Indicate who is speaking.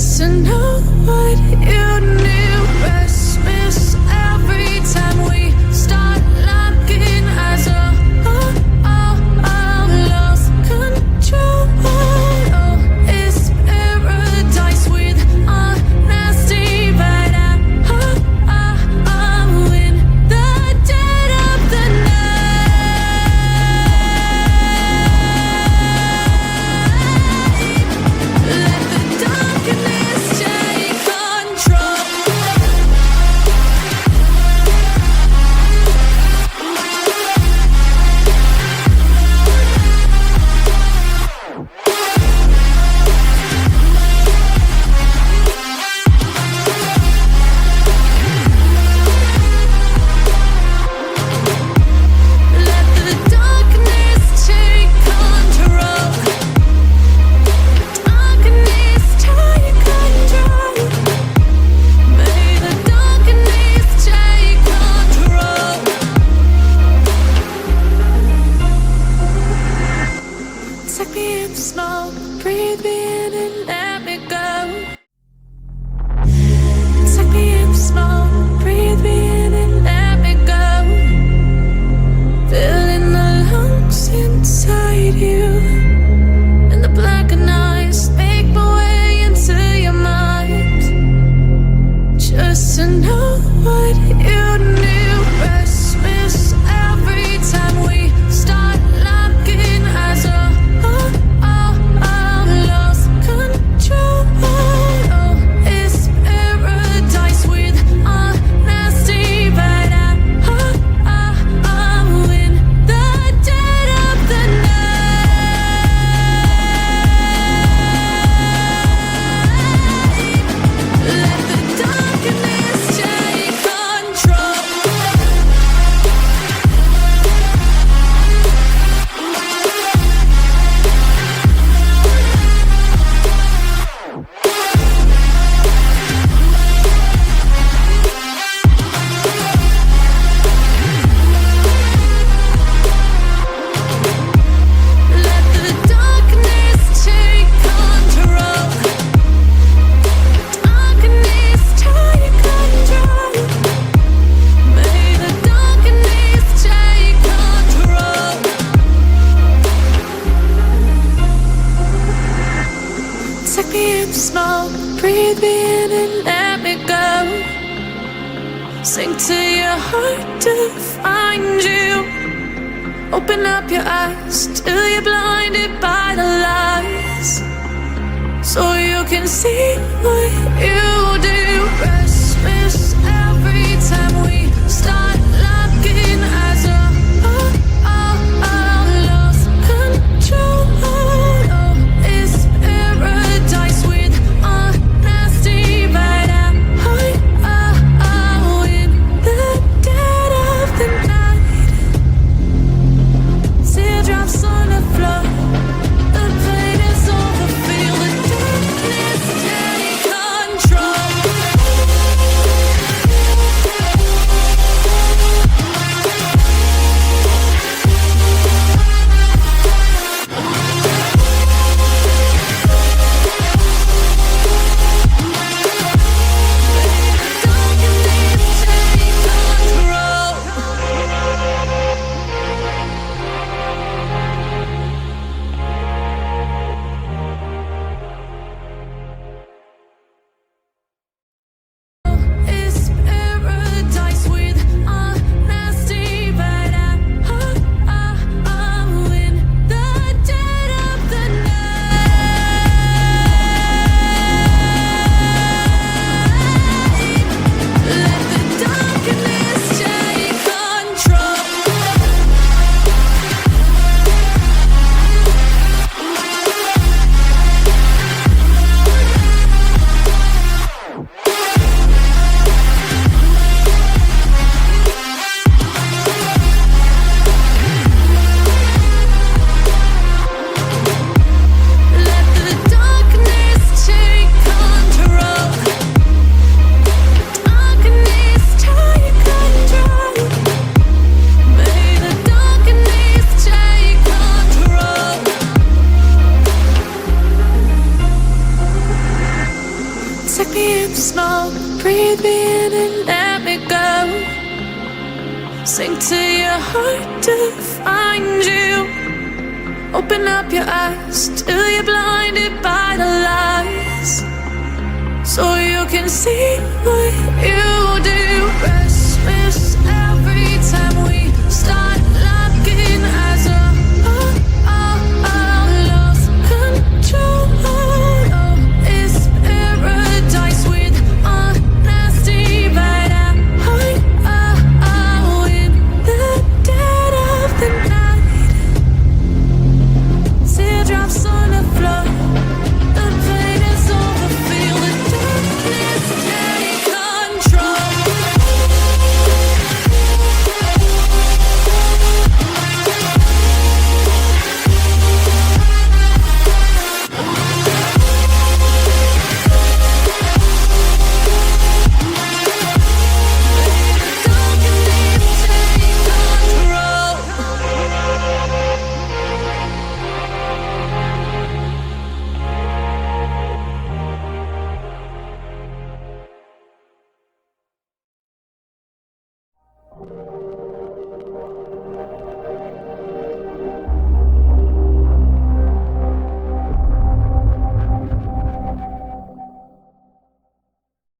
Speaker 1: just to know what you knew. Restless every time we start locking eyes. Lost control. Oh, it's paradise with honesty, but I'm in the dead of the night. Let the darkness take control. Let the darkness take control. Darkness take control. May the darkness take control. Take me in the smoke, breathe me in and let me go. Take me in the smoke, breathe me in and let me go. Filling the lungs inside you, and the blackened eyes make my way into your mind. Just to know what you knew. Restless every time we start locking eyes. Lost control. Oh, it's paradise with honesty, but I'm in the dead of the night. Let the darkness take control. Let the darkness take control. Darkness take control. May the darkness take control. Take me in the smoke, breathe me in and let me go. Sink to your heart to find you. Open up your eyes till you're blinded by the lies, so you can see what you do. Restless every time we start locking eyes. Lost control. Oh, it's paradise with honesty, but I'm in the dead of the night. Teardrops on the floor. The pain is over. Feel the darkness take Take me in the smoke, breathe me in and let me go. Sink to your heart to find you. Open up your eyes till you're blinded by the lies, so you can see what you do. Restless